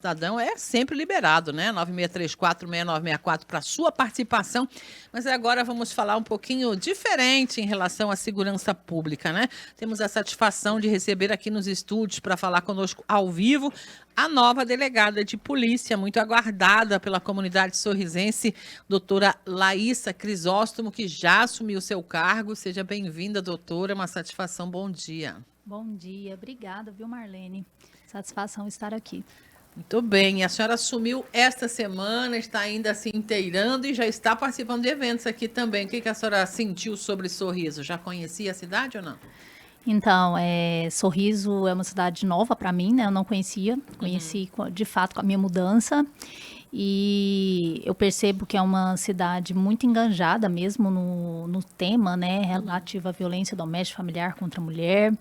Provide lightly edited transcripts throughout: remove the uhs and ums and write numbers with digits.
Cidadão é sempre liberado, né? 9634-6964 para sua participação. Mas agora vamos falar um pouquinho diferente em relação à segurança pública, né? Temos a satisfação de receber aqui nos estúdios para falar conosco ao vivo a nova delegada de polícia, muito aguardada pela comunidade sorrisense, doutora Laíssa Crisóstomo, que já assumiu seu cargo. Seja bem-vinda, doutora. Uma satisfação. Bom dia. Bom dia. Obrigada, viu, Marlene? Satisfação estar aqui. Muito bem, a senhora assumiu esta semana, está ainda se inteirando e já está participando de eventos aqui também. O que a senhora sentiu sobre Sorriso? Já conhecia a cidade ou não? Então, Sorriso é uma cidade nova para mim, né? Eu não conhecia, conheci de fato com a minha mudança. E eu percebo que é uma cidade muito enganjada mesmo no tema, né, relativo à violência doméstica e familiar contra a mulher,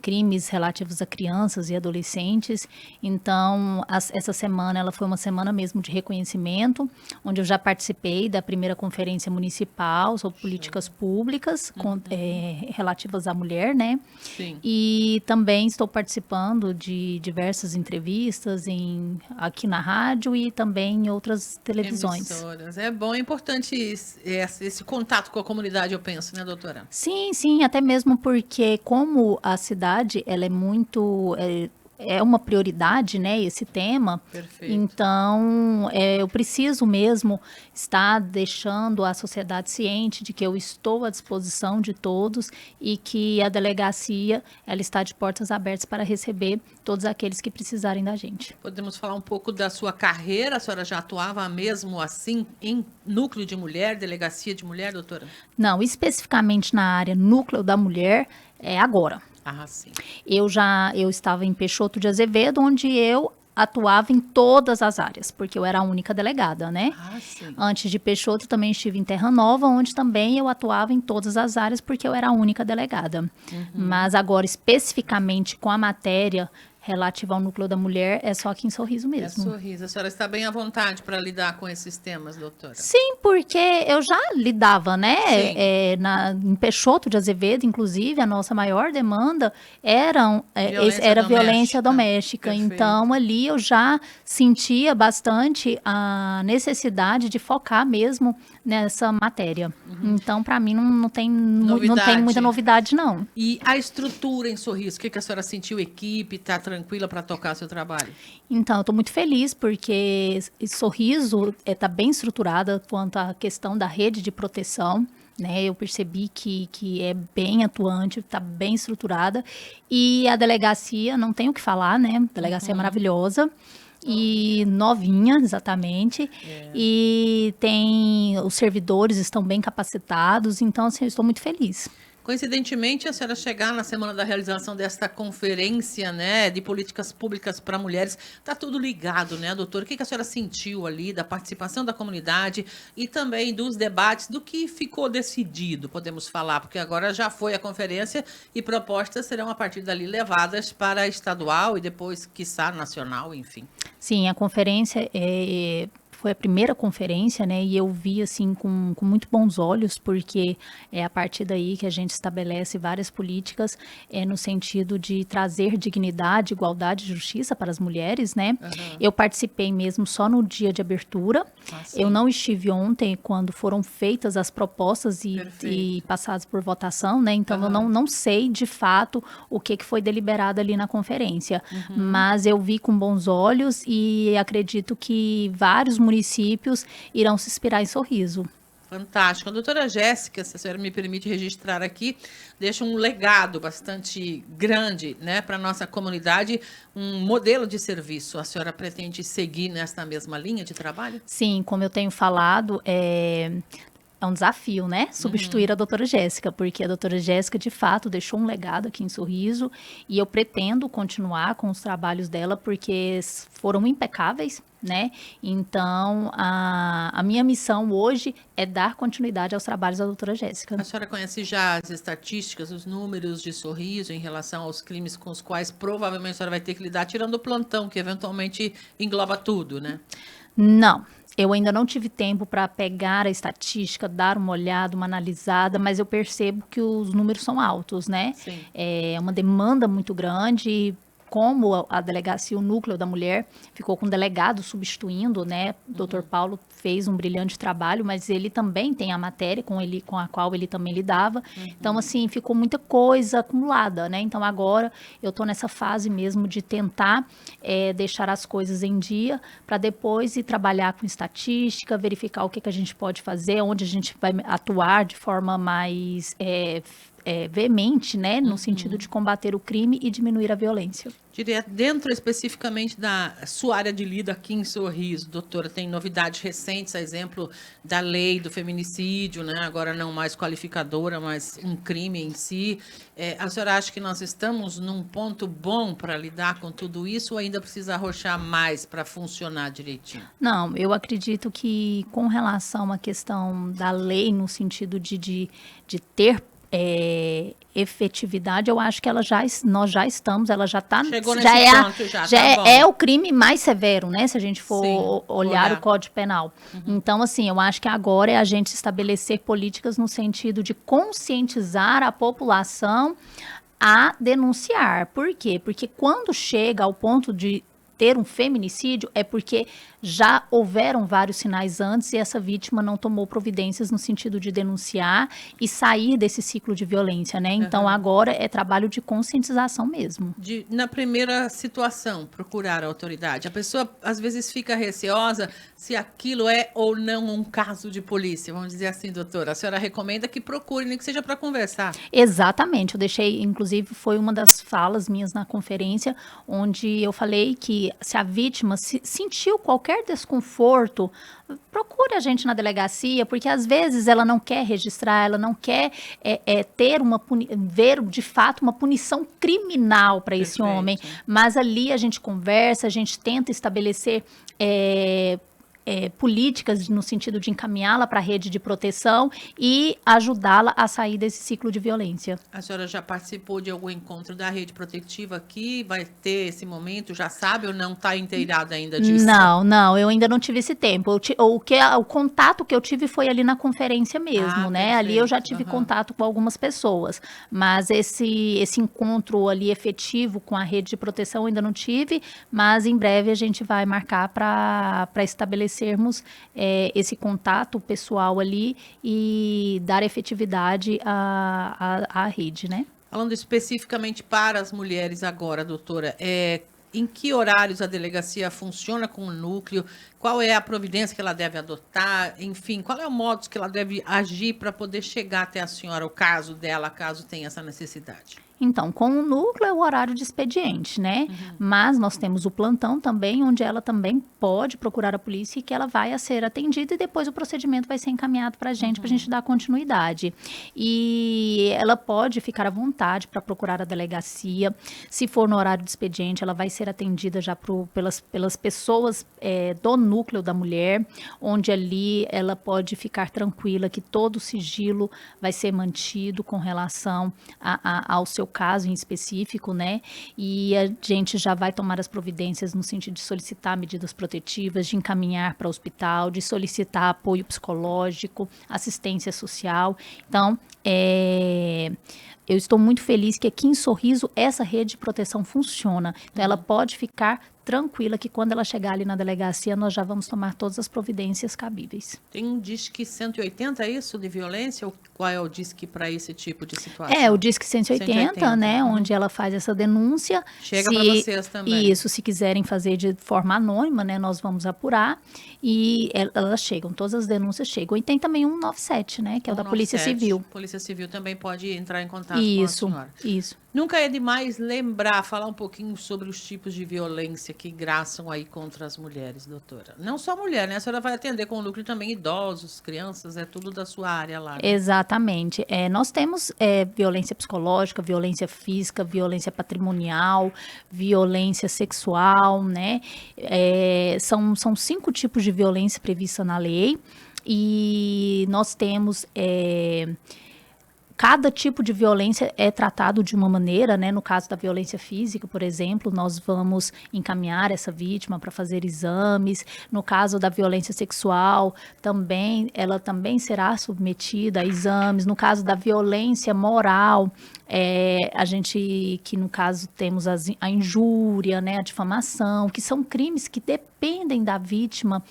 crimes relativos a crianças e adolescentes. Então, essa semana, ela foi uma semana mesmo de reconhecimento, onde eu já participei da primeira conferência municipal sobre políticas públicas relativas à mulher, né? Sim. E também estou participando de diversas entrevistas aqui na rádio e também em outras televisões. Emissoras. É bom, é importante esse contato com a comunidade, eu penso, né, doutora? Sim, sim, até mesmo porque como a cidade, ela é muito... É uma prioridade, né, esse tema. Perfeito. Então, eu preciso mesmo estar deixando a sociedade ciente de que eu estou à disposição de todos e que a delegacia, ela está de portas abertas para receber todos aqueles que precisarem da gente. Podemos falar um pouco da sua carreira? A senhora já atuava mesmo assim em núcleo de mulher, delegacia de mulher, doutora? Não, especificamente na área núcleo da mulher, agora. Ah, sim. Eu estava em Peixoto de Azevedo, onde eu atuava em todas as áreas, porque eu era a única delegada, né? Ah, sim. Antes de Peixoto, também estive em Terra Nova, onde também eu atuava em todas as áreas, porque eu era a única delegada. Mas agora, especificamente com a matéria relativa ao núcleo da mulher, é só aqui em Sorriso mesmo. É Sorriso. A senhora está bem à vontade para lidar com esses temas, doutora? Sim, porque eu já lidava, né? Em Peixoto de Azevedo, inclusive, a nossa maior demanda era violência doméstica. Perfeito. Então, ali eu já sentia bastante a necessidade de focar mesmo nessa matéria. Então, para mim, não tem muita novidade, não. E a estrutura em Sorriso, o que a senhora sentiu? Equipe, está tranquila para tocar seu trabalho? Então, eu estou muito feliz porque Sorriso está bem estruturada quanto à questão da rede de proteção. Né, eu percebi que é bem atuante, está bem estruturada. E a delegacia, não tenho o que falar, né? A delegacia é maravilhosa. E novinha, exatamente. E os servidores estão bem capacitados. Então, assim, eu estou muito feliz. Coincidentemente, a senhora chegar na semana da realização desta conferência, né, de políticas públicas para mulheres, está tudo ligado, né, doutor? O que a senhora sentiu ali da participação da comunidade e também dos debates, do que ficou decidido, podemos falar, porque agora já foi a conferência e propostas serão a partir dali levadas para a estadual e depois, quiçá, nacional, enfim. Sim, a conferência foi a primeira conferência, né, e eu vi, assim, com muito bons olhos, porque é a partir daí que a gente estabelece várias políticas no sentido de trazer dignidade, igualdade e justiça para as mulheres, né. Eu participei mesmo só no dia de abertura. Eu não estive ontem quando foram feitas as propostas e passadas por votação, né, então eu não sei, de fato, o que foi deliberado ali na conferência, mas eu vi com bons olhos e acredito que vários municípios irão se inspirar em Sorriso. Fantástico. A doutora Jéssica, se a senhora me permite registrar aqui, deixa um legado bastante grande, né, para a nossa comunidade, um modelo de serviço. A senhora pretende seguir nesta mesma linha de trabalho? Sim, como eu tenho falado, é um desafio, né? Substituir a doutora Jéssica, porque a doutora Jéssica, de fato, deixou um legado aqui em Sorriso e eu pretendo continuar com os trabalhos dela porque foram impecáveis, né? Então, a minha missão hoje é dar continuidade aos trabalhos da doutora Jéssica. A senhora conhece já as estatísticas, os números de Sorriso em relação aos crimes com os quais provavelmente a senhora vai ter que lidar, tirando o plantão, que eventualmente engloba tudo, né? Não. Eu ainda não tive tempo para pegar a estatística, dar uma olhada, uma analisada, mas eu percebo que os números são altos, né? Sim. É uma demanda muito grande como a delegacia, o núcleo da mulher, ficou com o delegado substituindo, né? O doutor Paulo fez um brilhante trabalho, mas ele também tem a matéria com a qual ele também lidava. Então, assim, ficou muita coisa acumulada, né? Então, agora eu estou nessa fase mesmo de tentar deixar as coisas em dia para depois ir trabalhar com estatística, verificar o que a gente pode fazer, onde a gente vai atuar de forma mais veemente, né, no sentido de combater o crime e diminuir a violência. Diria, dentro especificamente da sua área de lida aqui em Sorriso, doutora, tem novidades recentes, a exemplo da lei do feminicídio, né? Agora não mais qualificadora, mas um crime em si. A senhora acha que nós estamos num ponto bom para lidar com tudo isso ou ainda precisa arrochar mais para funcionar direitinho? Não, eu acredito que com relação à questão da lei, no sentido de ter efetividade, eu acho que nós já estamos, ela já está, é o crime mais severo, né? Se a gente for olhar o Código Penal. Então, assim, eu acho que agora é a gente estabelecer políticas no sentido de conscientizar a população a denunciar. Por quê? Porque quando chega ao ponto de ter um feminicídio é porque já houveram vários sinais antes e essa vítima não tomou providências no sentido de denunciar e sair desse ciclo de violência, né? Então, agora é trabalho de conscientização mesmo. Na primeira situação, procurar a autoridade. A pessoa, às vezes, fica receosa se aquilo é ou não um caso de polícia. Vamos dizer assim, doutora. A senhora recomenda que procure, nem que seja para conversar. Exatamente. Eu deixei, inclusive, foi uma das falas minhas na conferência, onde eu falei que se a vítima sentiu qualquer desconforto, procure a gente na delegacia, porque às vezes ela não quer registrar, ela não quer ter ver de fato uma punição criminal para esse homem, mas ali a gente conversa, a gente tenta estabelecer políticas no sentido de encaminhá-la para a rede de proteção e ajudá-la a sair desse ciclo de violência. A senhora já participou de algum encontro da rede protetiva aqui? Vai ter esse momento? Já sabe ou não está inteirada ainda disso? Não, eu ainda não tive esse tempo. O contato que eu tive foi ali na conferência mesmo, né? Perfeito. Ali eu já tive contato com algumas pessoas, mas esse encontro ali efetivo com a rede de proteção eu ainda não tive, mas em breve a gente vai marcar para estabelecermos esse contato pessoal ali e dar efetividade à rede, né? Falando especificamente para as mulheres agora, doutora, em que horários a delegacia funciona com o núcleo? Qual é a providência que ela deve adotar? Enfim, qual é o modo que ela deve agir para poder chegar até a senhora, o caso dela, caso tenha essa necessidade? Então, com o núcleo é o horário de expediente, né? Mas nós temos o plantão também, onde ela também pode procurar a polícia e que ela vai a ser atendida e depois o procedimento vai ser encaminhado para a gente dar continuidade. E ela pode ficar à vontade para procurar a delegacia. Se for no horário de expediente, ela vai ser atendida já pelas pessoas do núcleo da mulher, onde ali ela pode ficar tranquila que todo o sigilo vai ser mantido com relação ao seu caso em específico, né? E a gente já vai tomar as providências no sentido de solicitar medidas protetivas, de encaminhar para o hospital, de solicitar apoio psicológico, assistência social. Então, eu estou muito feliz que aqui em Sorriso essa rede de proteção funciona. Então, ela pode ficar tranquila que quando ela chegar ali na delegacia, nós já vamos tomar todas as providências cabíveis. Tem um Disque 180, é isso, de violência? Ou qual é o Disque para esse tipo de situação? O Disque 180, né, onde ela faz essa denúncia. Chega para vocês também. Isso, se quiserem fazer de forma anônima, né, nós vamos apurar e elas chegam, todas as denúncias chegam. E tem também um 197, né, que é o da Polícia Civil. Polícia Civil também pode entrar em contato com a senhora. Isso. Nunca é demais falar um pouquinho sobre os tipos de violência que graçam aí contra as mulheres, doutora. Não só mulher, né? A senhora vai atender com o núcleo também idosos, crianças, é tudo da sua área lá. Né? Exatamente. Nós temos violência psicológica, violência física, violência patrimonial, violência sexual, né? São 5 tipos de violência prevista na lei e nós temos cada tipo de violência é tratado de uma maneira, né? No caso da violência física, por exemplo, nós vamos encaminhar essa vítima para fazer exames. No caso da violência sexual, também, ela também será submetida a exames. No caso da violência moral, a gente, que no caso temos a injúria, né, a difamação, que são crimes que dependem da vítima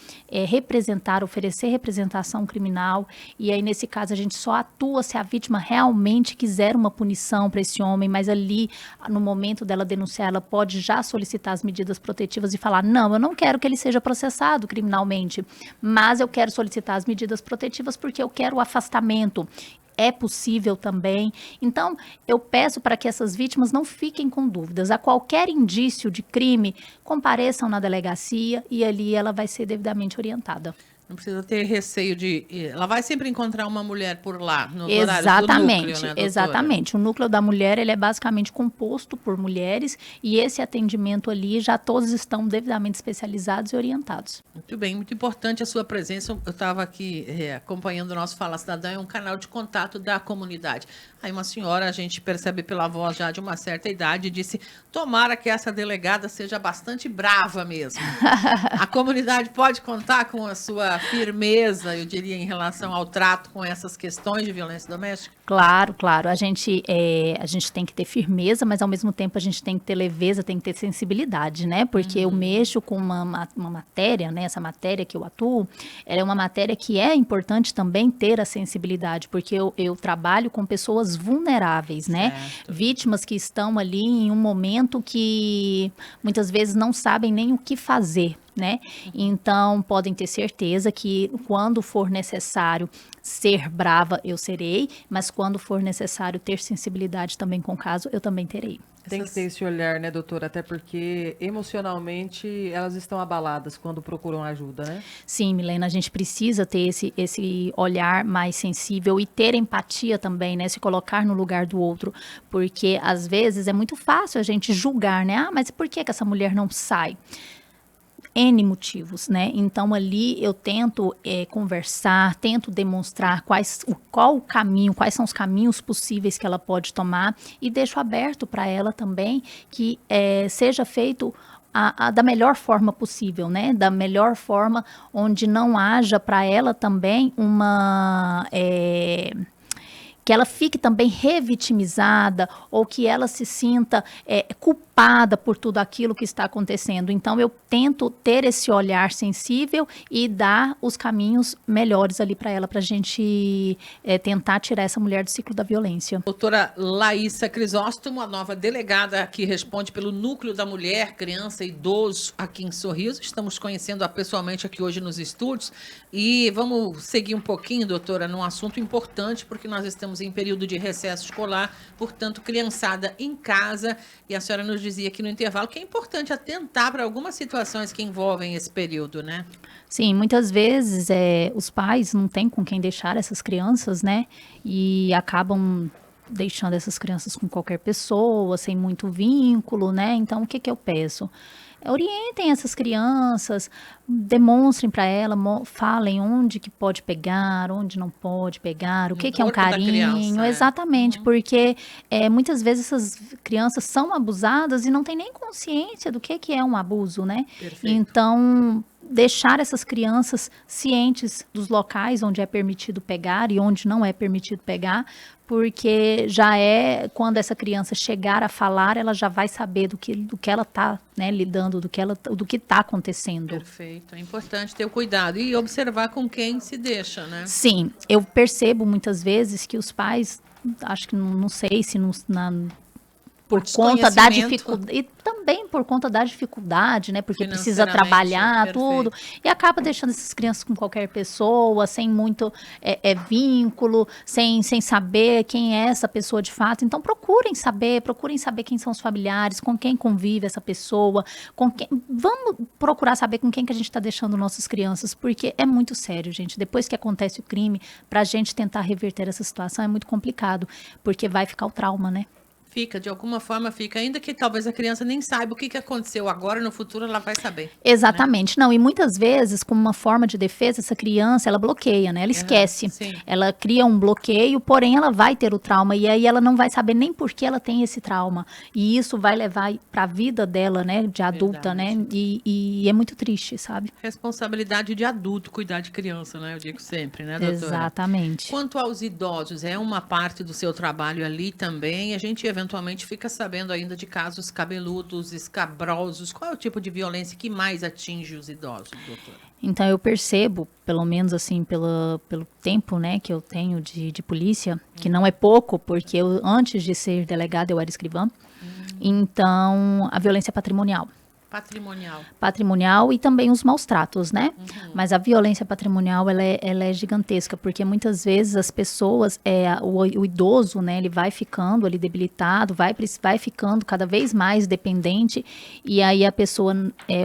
oferecer representação criminal, e aí nesse caso a gente só atua se a vítima realmente quiser uma punição para esse homem, mas ali no momento dela denunciar, ela pode já solicitar as medidas protetivas e falar, não, eu não quero que ele seja processado criminalmente, mas eu quero solicitar as medidas protetivas porque eu quero o afastamento. É possível também. Então, eu peço para que essas vítimas não fiquem com dúvidas. A qualquer indício de crime, compareçam na delegacia e ali ela vai ser devidamente orientada. Não precisa ter receio de... Ela vai sempre encontrar uma mulher por lá, nos horários do núcleo, né, doutora? Exatamente. O núcleo da mulher, ele é basicamente composto por mulheres e esse atendimento ali, já todos estão devidamente especializados e orientados. Muito bem, muito importante a sua presença. Eu estava aqui acompanhando o nosso Fala Cidadão, é um canal de contato da comunidade. Aí uma senhora, a gente percebe pela voz já de uma certa idade, disse, tomara que essa delegada seja bastante brava mesmo. A comunidade pode contar com a sua firmeza, eu diria, em relação ao trato com essas questões de violência doméstica? Claro, claro. A gente tem que ter firmeza, mas ao mesmo tempo a gente tem que ter leveza, tem que ter sensibilidade, né? Porque eu mexo com uma matéria, né? Essa matéria que eu atuo, ela é uma matéria que é importante também ter a sensibilidade, porque eu trabalho com pessoas vulneráveis, né? Certo. Vítimas que estão ali em um momento que muitas vezes não sabem nem o que fazer, né? Então, podem ter certeza que quando for necessário ser brava, eu serei, mas quando for necessário ter sensibilidade também com o caso, eu também terei. Tem que ter esse olhar, né, doutora? Até porque emocionalmente elas estão abaladas quando procuram ajuda, né? Sim, Milena, a gente precisa ter esse olhar mais sensível e ter empatia também, né? Se colocar no lugar do outro, porque às vezes é muito fácil a gente julgar, né? Ah, mas por que essa mulher não sai? N motivos, né? Então ali eu tento conversar, tento demonstrar qual o caminho, quais são os caminhos possíveis que ela pode tomar e deixo aberto para ela também que seja feito da melhor forma possível, né? Da melhor forma onde não haja para ela também que ela fique também revitimizada ou que ela se sinta culpada por tudo aquilo que está acontecendo. Então, eu tento ter esse olhar sensível e dar os caminhos melhores ali para ela, para a gente tentar tirar essa mulher do ciclo da violência. Doutora Laísa Crisóstomo, a nova delegada que responde pelo Núcleo da Mulher, Criança e Idoso aqui em Sorriso. Estamos conhecendo-a pessoalmente aqui hoje nos estúdios e vamos seguir um pouquinho, doutora, num assunto importante, porque nós estamos em período de recesso escolar, portanto, criançada em casa, e a senhora nos dizia aqui no intervalo que é importante atentar para algumas situações que envolvem esse período, né? Sim, muitas vezes os pais não têm com quem deixar essas crianças, né? E acabam deixando essas crianças com qualquer pessoa, sem muito vínculo, né? Então, o que eu peço? Orientem essas crianças, demonstrem para ela, falem onde que pode pegar, onde não pode pegar, o que é um carinho, criança, exatamente, porque muitas vezes essas crianças são abusadas e não têm nem consciência do que é um abuso, né? Perfeito. Então, deixar essas crianças cientes dos locais onde é permitido pegar e onde não é permitido pegar, porque já quando essa criança chegar a falar, ela já vai saber do que ela está, né, lidando, do que está acontecendo. Perfeito, é importante ter o cuidado e observar com quem se deixa, né? Sim, eu percebo muitas vezes que os pais, acho que não sei se por conta da dificuldade, e também por conta da dificuldade, né, porque precisa trabalhar, perfeito, tudo, e acaba deixando essas crianças com qualquer pessoa, sem muito vínculo, sem saber quem é essa pessoa de fato. Então procurem saber quem são os familiares, com quem convive essa pessoa, vamos procurar saber com quem que a gente está deixando nossas crianças, porque é muito sério, gente. Depois que acontece o crime, para a gente tentar reverter essa situação é muito complicado, porque vai ficar o trauma, né? fica, de alguma forma fica, ainda que talvez a criança nem saiba o que aconteceu agora, no futuro ela vai saber. Exatamente. Não, e muitas vezes, como uma forma de defesa, essa criança, ela bloqueia, né? Ela esquece. Sim. Ela cria um bloqueio, porém ela vai ter o trauma e aí ela não vai saber nem por que ela tem esse trauma. E isso vai levar para a vida dela, né, de adulta, Verdade. né? E é muito triste, sabe? Responsabilidade de adulto cuidar de criança, né? Eu digo sempre, né, doutora? Exatamente. Quanto aos idosos, é uma parte do seu trabalho ali também. A gente eventualmente fica sabendo ainda de casos cabeludos, escabrosos. Qual é o tipo de violência que mais atinge os idosos, doutora? Então eu percebo, pelo menos assim, pelo tempo, né, que eu tenho de polícia, que não é pouco, porque eu, antes de ser delegada eu era escrivã. Então, a violência patrimonial. Patrimonial e também os maus tratos, né? Mas a violência patrimonial, ela é gigantesca, porque muitas vezes as pessoas, o idoso, né, ele vai ficando ali debilitado, vai ficando cada vez mais dependente, e aí a pessoa,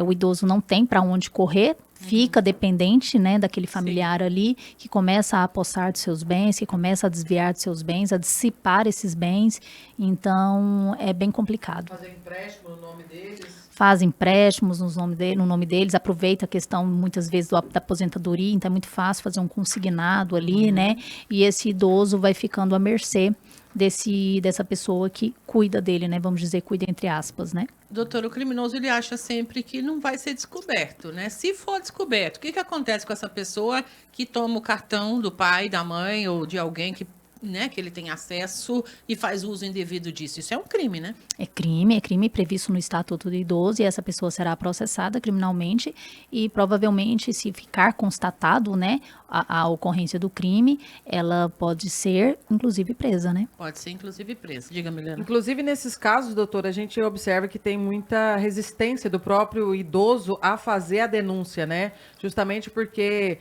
o idoso não tem para onde correr, fica dependente, né, daquele familiar ali, que começa a apossar dos seus bens, que começa a desviar dos seus bens, a dissipar esses bens. Então, é bem complicado. Fazer empréstimo no nome deles. Faz empréstimos no nome deles, aproveita a questão, muitas vezes, da aposentadoria, então é muito fácil fazer um consignado ali, né? E esse idoso vai ficando à mercê dessa pessoa que cuida dele, né? Vamos dizer, cuida entre aspas, né? Doutor, o criminoso, ele acha sempre que não vai ser descoberto, né? Se for descoberto, o que acontece com essa pessoa que toma o cartão do pai, da mãe ou de alguém que, né, que ele tem acesso e faz uso indevido disso? Isso é um crime, né? É crime previsto no Estatuto do Idoso e essa pessoa será processada criminalmente e provavelmente, se ficar constatado, né, a ocorrência do crime, ela pode ser, inclusive, presa, né? Pode ser, inclusive, presa. Diga, Milena. Inclusive, nesses casos, doutora, a gente observa que tem muita resistência do próprio idoso a fazer a denúncia, né? Justamente porque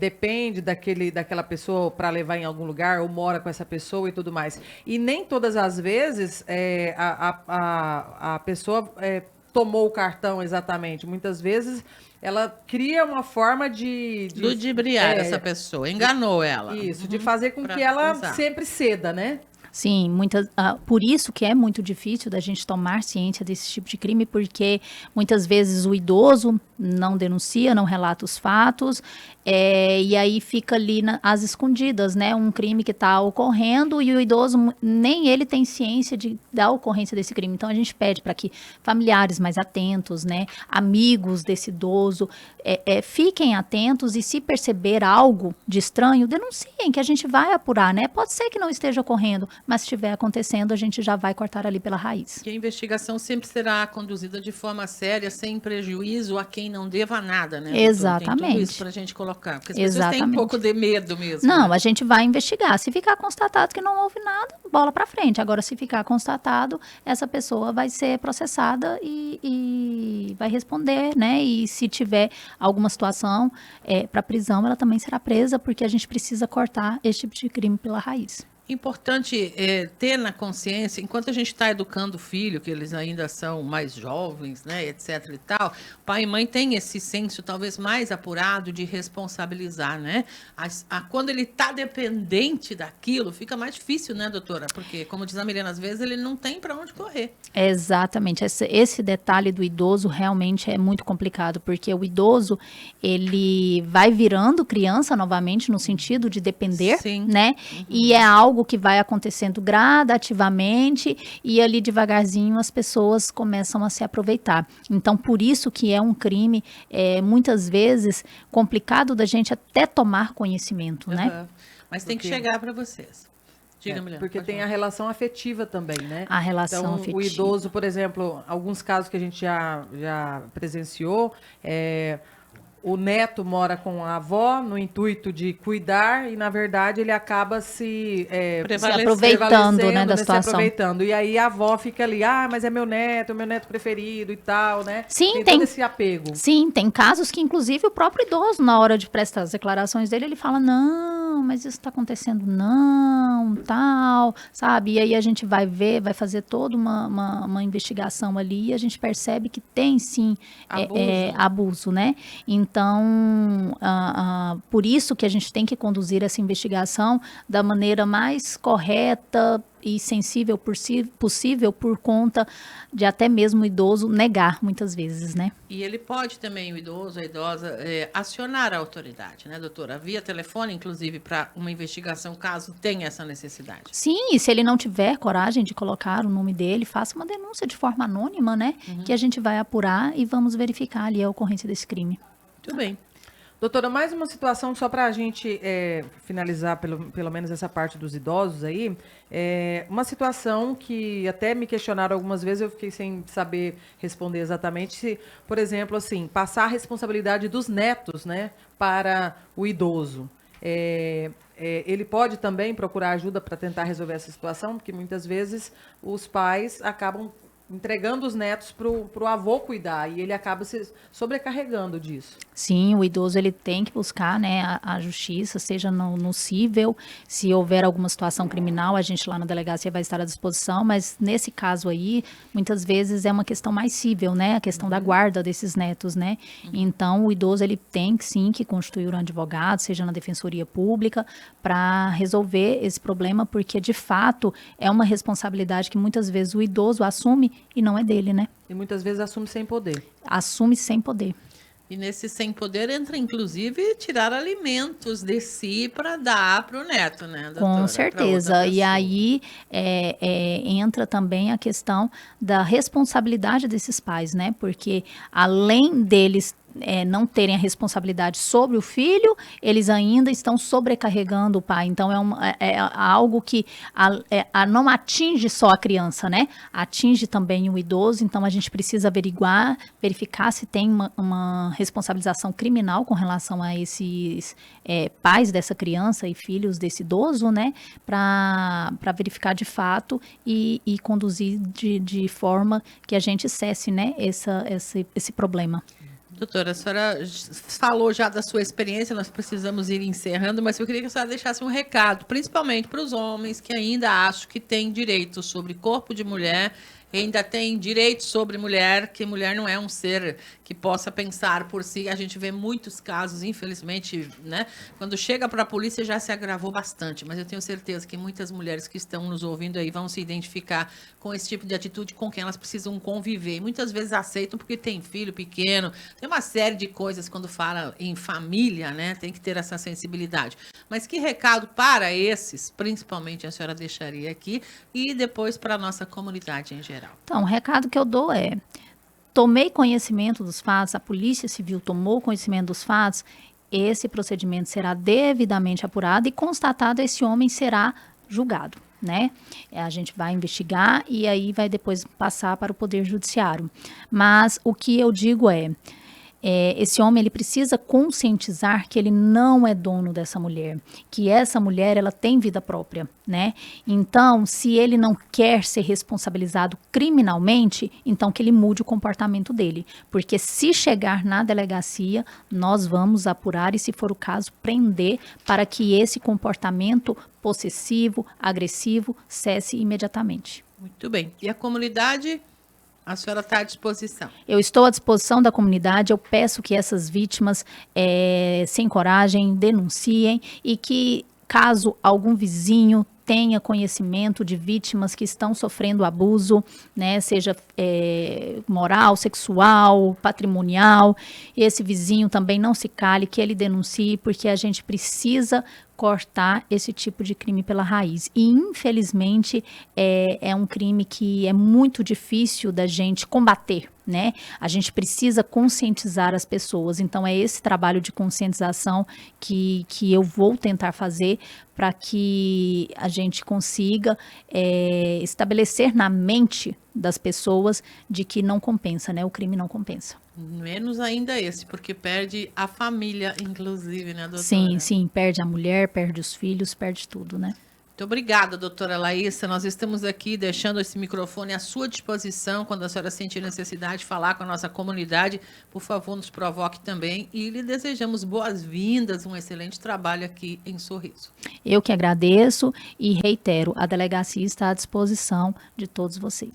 depende daquela pessoa para levar em algum lugar ou mora com essa pessoa e tudo mais. E nem todas as vezes a pessoa tomou o cartão exatamente. Muitas vezes ela cria uma forma de ludibriar essa pessoa, enganou ela. Isso, de fazer com que ela sempre ceda, né? Sim, por isso que é muito difícil da gente tomar ciência desse tipo de crime, porque muitas vezes o idoso não denuncia, não relata os fatos, e aí fica ali às escondidas, né? Um crime que está ocorrendo e o idoso, nem ele tem ciência da ocorrência desse crime. Então, a gente pede para que familiares mais atentos, né? Amigos desse idoso, fiquem atentos e, se perceber algo de estranho, denunciem, que a gente vai apurar, né? Pode ser que não esteja ocorrendo, mas se estiver acontecendo, a gente já vai cortar ali pela raiz. Que a investigação sempre será conduzida de forma séria, sem prejuízo a quem não deva nada, né? Exatamente. Tem tudo isso para a gente colocar, porque as pessoas têm um pouco de medo mesmo. Não, né? a gente vai investigar. Se ficar constatado que não houve nada, bola para frente. Agora, se ficar constatado, essa pessoa vai ser processada e vai responder, né? E se tiver alguma situação para prisão, ela também será presa, porque a gente precisa cortar esse tipo de crime pela raiz. Importante ter na consciência, enquanto a gente está educando o filho, que eles ainda são mais jovens, né, etc e tal, pai e mãe têm esse senso talvez mais apurado de responsabilizar, né? Quando ele está dependente daquilo, fica mais difícil, né, doutora? Porque, como diz a Milena, às vezes ele não tem para onde correr. Exatamente. Esse detalhe do idoso realmente é muito complicado, porque o idoso, ele vai virando criança novamente, no sentido de depender, Sim. né? E é algo que vai acontecendo gradativamente e ali devagarzinho as pessoas começam a se aproveitar. Então, por isso que é um crime, muitas vezes, complicado da gente até tomar conhecimento, né? Mas tem que chegar para vocês. Diga, Milena. Porque tem a relação afetiva também, né? A relação afetiva. O idoso, por exemplo, alguns casos que a gente já presenciou, o neto mora com a avó no intuito de cuidar e, na verdade, ele acaba se aproveitando, né, da situação. Se aproveitando. E aí a avó fica ali, mas é meu neto preferido e tal, né? Sim, tem todo esse apego. Sim, tem casos que, inclusive, o próprio idoso, na hora de prestar as declarações dele, ele fala, não, mas isso está acontecendo, não, tal, sabe? E aí a gente vai ver, vai fazer toda uma investigação ali e a gente percebe que tem, sim, abuso, né? Então, por isso que a gente tem que conduzir essa investigação da maneira mais correta e sensível possível por conta de até mesmo o idoso negar muitas vezes, né? E ele pode também, o idoso, a idosa, acionar a autoridade, né, doutora? Via telefone, inclusive, para uma investigação, caso tenha essa necessidade. Sim, e se ele não tiver coragem de colocar o nome dele, faça uma denúncia de forma anônima, né? Que a gente vai apurar e vamos verificar ali a ocorrência desse crime. Muito bem. Doutora, mais uma situação só para a gente finalizar pelo menos essa parte dos idosos aí. Uma situação que até me questionaram algumas vezes, eu fiquei sem saber responder exatamente, se, por exemplo, assim, passar a responsabilidade dos netos, né, para o idoso. Ele pode também procurar ajuda para tentar resolver essa situação, porque muitas vezes os pais acabam entregando os netos para o avô cuidar e ele acaba se sobrecarregando disso. Sim, o idoso ele tem que buscar, né, a justiça, seja no cível, se houver alguma situação criminal, a gente lá na delegacia vai estar à disposição, mas nesse caso aí, muitas vezes é uma questão mais cível, né, a questão da guarda desses netos, né, então o idoso ele tem sim que constituir um advogado, seja na defensoria pública, para resolver esse problema, porque de fato é uma responsabilidade que muitas vezes o idoso assume e não é dele, né. E muitas vezes assume sem poder. Assume sem poder. E nesse sem poder entra, inclusive, tirar alimentos de si para dar para o neto, né, doutora? Com certeza. E aí entra também a questão da responsabilidade desses pais, né? Porque além deles não terem a responsabilidade sobre o filho, eles ainda estão sobrecarregando o pai. Então, é algo que não atinge só a criança, né? Atinge também o idoso. Então, a gente precisa verificar se tem uma responsabilização criminal com relação a esses pais dessa criança e filhos desse idoso, né? Para verificar de fato e conduzir de forma que a gente cesse, né? Esse problema. Doutora, a senhora falou já da sua experiência, nós precisamos ir encerrando, mas eu queria que a senhora deixasse um recado, principalmente para os homens que ainda acham que têm direito sobre corpo de mulher, ainda tem direito sobre mulher, que mulher não é um ser que possa pensar por si. A gente vê muitos casos, infelizmente, né? Quando chega para a polícia já se agravou bastante, mas eu tenho certeza que muitas mulheres que estão nos ouvindo aí vão se identificar com esse tipo de atitude com quem elas precisam conviver. E muitas vezes aceitam porque tem filho pequeno, tem uma série de coisas quando fala em família, né? Tem que ter essa sensibilidade. Mas que recado para esses, principalmente, a senhora deixaria aqui e depois para a nossa comunidade em geral? Então, o recado que eu dou tomei conhecimento dos fatos, a Polícia Civil tomou conhecimento dos fatos, esse procedimento será devidamente apurado e constatado, esse homem será julgado, né? A gente vai investigar e aí vai depois passar para o Poder Judiciário. Mas o que eu digo esse homem ele precisa conscientizar que ele não é dono dessa mulher, que essa mulher ela tem vida própria, né? Então, se ele não quer ser responsabilizado criminalmente, então que ele mude o comportamento dele, porque se chegar na delegacia, nós vamos apurar e, se for o caso, prender para que esse comportamento possessivo, agressivo, cesse imediatamente. Muito bem. E a comunidade? A senhora está à disposição. Eu estou à disposição da comunidade, eu peço que essas vítimas se encorajem, denunciem e que, caso algum vizinho tenha conhecimento de vítimas que estão sofrendo abuso, né, seja moral, sexual, patrimonial, esse vizinho também não se cale, que ele denuncie, porque a gente precisa cortar esse tipo de crime pela raiz. E, infelizmente, é um crime que é muito difícil da gente combater, né? A gente precisa conscientizar as pessoas. Então, é esse trabalho de conscientização que eu vou tentar fazer para que a gente consiga estabelecer na mente das pessoas de que não compensa, né? O crime não compensa. Menos ainda esse, porque perde a família, inclusive, né, doutora? Sim, perde a mulher, perde os filhos, perde tudo, né? Muito obrigada, doutora Laísa. Nós estamos aqui deixando esse microfone à sua disposição. Quando a senhora sentir necessidade de falar com a nossa comunidade, por favor, nos provoque também. E lhe desejamos boas-vindas, um excelente trabalho aqui em Sorriso. Eu que agradeço e reitero, a delegacia está à disposição de todos vocês.